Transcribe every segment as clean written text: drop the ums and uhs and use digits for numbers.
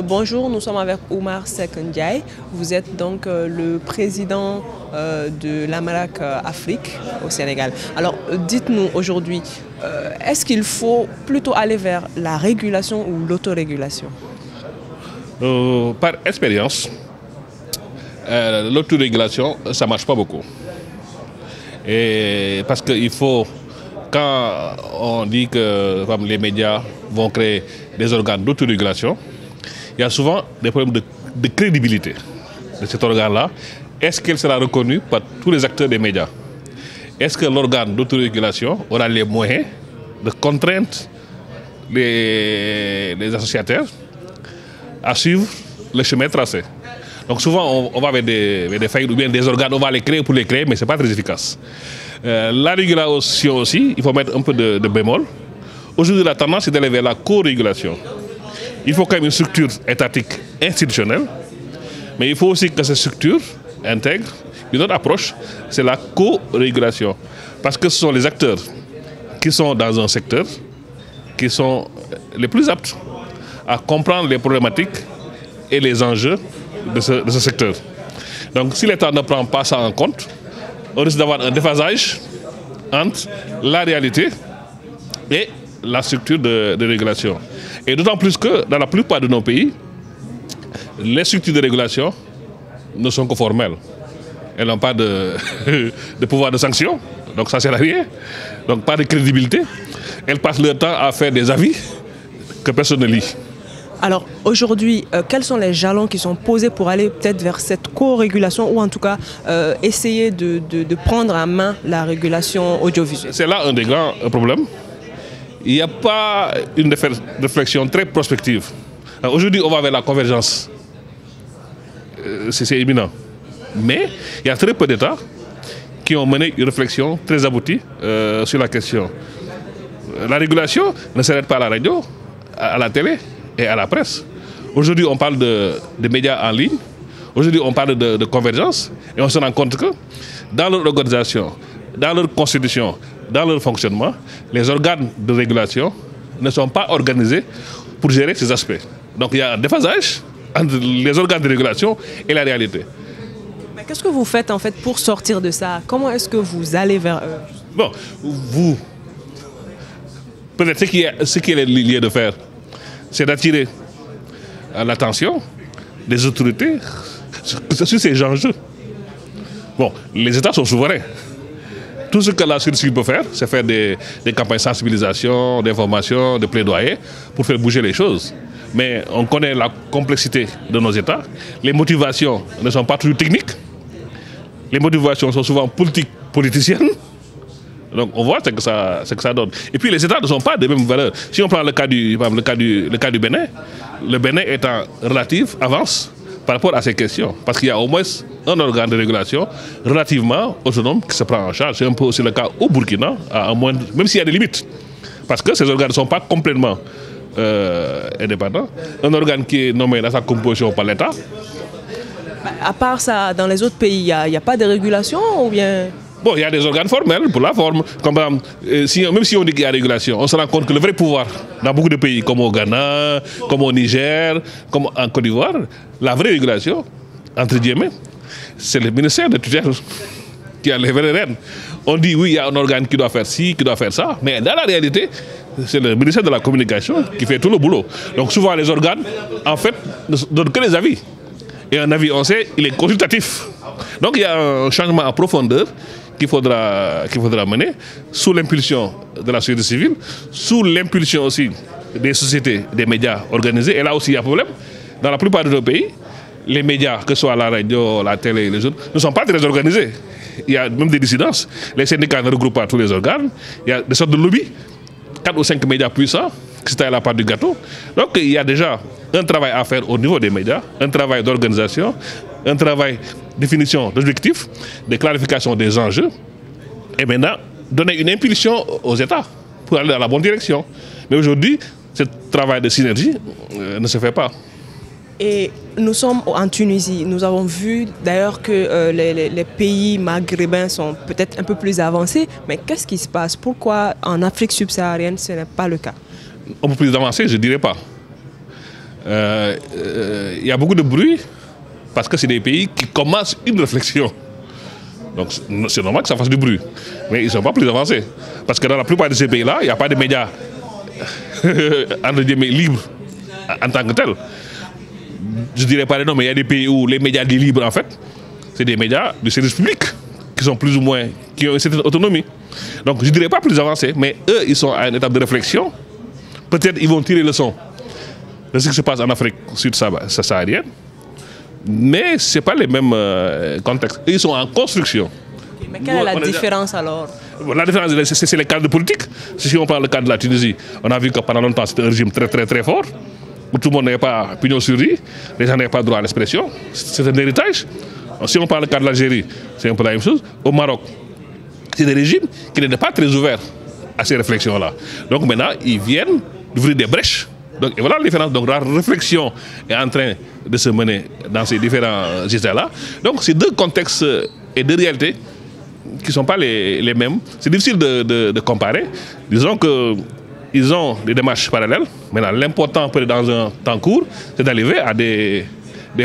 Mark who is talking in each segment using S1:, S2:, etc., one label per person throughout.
S1: Bonjour, nous sommes avec Oumar Seck Ndiaye. Vous êtes donc le président de l'AMRAC Afrique au Sénégal. Alors dites-nous aujourd'hui, est-ce qu'il faut plutôt aller vers la régulation ou l'autorégulation?
S2: Par expérience, l'autorégulation, ça ne marche pas beaucoup. Et parce qu'il faut, quand on dit que les médias vont créer des organes d'autorégulation, il y a souvent des problèmes de crédibilité de cet organe-là. Est-ce qu'elle sera reconnue par tous les acteurs des médias? Est-ce que l'organe d'autorégulation aura les moyens de contraindre les associateurs à suivre le chemin tracé? Donc souvent on va avec des failles ou bien des organes, on va les créer pour les créer, mais ce n'est pas très efficace. La régulation aussi, il faut mettre un peu de bémol. Aujourd'hui, la tendance c'est d'aller vers la co-régulation. Il faut quand même une structure étatique institutionnelle, mais il faut aussi que cette structure intègre une autre approche, c'est la co-régulation. Parce que ce sont les acteurs qui sont dans un secteur qui sont les plus aptes à comprendre les problématiques et les enjeux de ce secteur. Donc si l'État ne prend pas ça en compte, on risque d'avoir un déphasage entre la réalité et la structure de régulation. Et d'autant plus que dans la plupart de nos pays, les structures de régulation ne sont que formelles. Elles n'ont pas de pouvoir de sanction, donc ça ne sert à rien. Donc pas de crédibilité. Elles passent leur temps à faire des avis que personne ne lit.
S1: Alors aujourd'hui, quels sont les jalons qui sont posés pour aller peut-être vers cette co-régulation ou en tout cas essayer de prendre en main la régulation audiovisuelle? C'est là
S2: un des grands problèmes. Il n'y a pas une réflexion très prospective. Aujourd'hui, on va vers la convergence. C'est imminent. Mais il y a très peu d'États qui ont mené une réflexion très aboutie sur la question. La régulation ne s'arrête pas à la radio, à la télé et à la presse. Aujourd'hui, on parle de médias en ligne. Aujourd'hui, on parle de convergence. Et on se rend compte que dans leur organisation, dans leur constitution, dans leur fonctionnement, les organes de régulation ne sont pas organisés pour gérer ces aspects. Donc il y a un déphasage entre les organes de régulation et la réalité.
S1: Mais qu'est-ce que vous faites en fait pour sortir de ça? Comment est-ce que vous allez vers eux?
S2: Bon, peut-être ce qu'il est lié de faire, c'est d'attirer l'attention des autorités sur ces enjeux. Bon, les États sont souverains. Tout ce que la société civile peut faire, c'est faire des campagnes de sensibilisation, d'information, de plaidoyer pour faire bouger les choses. Mais on connaît la complexité de nos États. Les motivations ne sont pas toujours techniques. Les motivations sont souvent politiciennes. Donc on voit ce que ça donne. Et puis les États ne sont pas de même valeur. Si on prend le cas du Bénin, le Bénin est en relative avance par rapport à ces questions. Parce qu'il y a au moins un organe de régulation relativement autonome qui se prend en charge. C'est un peu aussi le cas au Burkina, même s'il y a des limites. Parce que ces organes ne sont pas complètement indépendants. Un organe qui est nommé dans sa composition par l'État.
S1: À part ça, dans les autres pays, il n'y a pas de régulation ou bien...
S2: Bon, il y a des organes formels pour la forme. Comme, même si on dit qu'il y a régulation, on se rend compte que le vrai pouvoir, dans beaucoup de pays, comme au Ghana, comme au Niger, comme en Côte d'Ivoire, la vraie régulation, entre guillemets, c'est le ministère de tutelle qui a les vraies rênes. On dit oui, il y a un organe qui doit faire ci, qui doit faire ça, mais dans la réalité, c'est le ministère de la Communication qui fait tout le boulot. Donc souvent, les organes, en fait, ne donnent que des avis. Et un avis, on sait, il est consultatif. Donc il y a un changement en profondeur qu'il faudra mener sous l'impulsion de la société civile, sous l'impulsion aussi des sociétés, des médias organisés. Et là aussi, il y a un problème. Dans la plupart de nos pays, les médias, que ce soit la radio, la télé, les autres, ne sont pas très organisés. Il y a même des dissidences. Les syndicats ne regroupent pas tous les organes. Il y a des sortes de lobbies, 4 ou 5 médias puissants qui sont à la part du gâteau. Donc il y a déjà un travail à faire au niveau des médias, un travail d'organisation, un travail de définition d'objectifs, de clarification des enjeux, et maintenant donner une impulsion aux États pour aller dans la bonne direction. Mais aujourd'hui, ce travail de synergie ne se fait pas.
S1: Et nous sommes en Tunisie. Nous avons vu d'ailleurs que les pays maghrébins sont peut-être un peu plus avancés. Mais qu'est-ce qui se passe? Pourquoi en Afrique subsaharienne ce n'est pas le cas?
S2: Un peu plus avancé, je ne dirais pas. il y a beaucoup de bruit parce que c'est des pays qui commencent une réflexion. Donc c'est normal que ça fasse du bruit. Mais ils ne sont pas plus avancés. Parce que dans la plupart de ces pays-là, il n'y a pas de médias entre guillemets libres en tant que tels. Je ne dirais pas les noms, mais il y a des pays où les médias dits libres, en fait, c'est des médias du service public qui sont plus ou moins, qui ont une certaine autonomie. Donc je ne dirais pas plus avancés, mais eux, ils sont à une étape de réflexion. Peut-être ils vont tirer le son de ce qui se passe en Afrique sud-saharienne. Mais ce n'est pas les mêmes contextes. Ils sont en construction.
S1: Mais quelle est la différence alors?
S2: La différence, c'est le cadre politique. Si on parle du cadre de la Tunisie, on a vu que pendant longtemps, c'était un régime très très très fort, où tout le monde n'avait pas pignon sur rue, les gens n'avaient pas droit à l'expression. C'est un héritage. Si on parle du cadre de l'Algérie, c'est un peu la même chose. Au Maroc, c'est des régimes qui n'étaient pas très ouverts à ces réflexions-là. Donc maintenant, ils viennent d'ouvrir des brèches. Donc, et voilà la différence. Donc la réflexion est en train de se mener dans ces différents États-là. Donc c'est deux contextes et deux réalités qui ne sont pas les mêmes. C'est difficile de comparer. Disons qu'ils ont des démarches parallèles. Maintenant, l'important dans un temps court, c'est d'arriver à des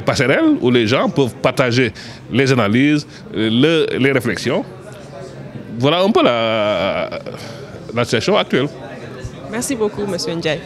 S2: passerelles où les gens peuvent partager les analyses, les réflexions. Voilà un peu la situation actuelle.
S1: Merci beaucoup, M. Ndiaye.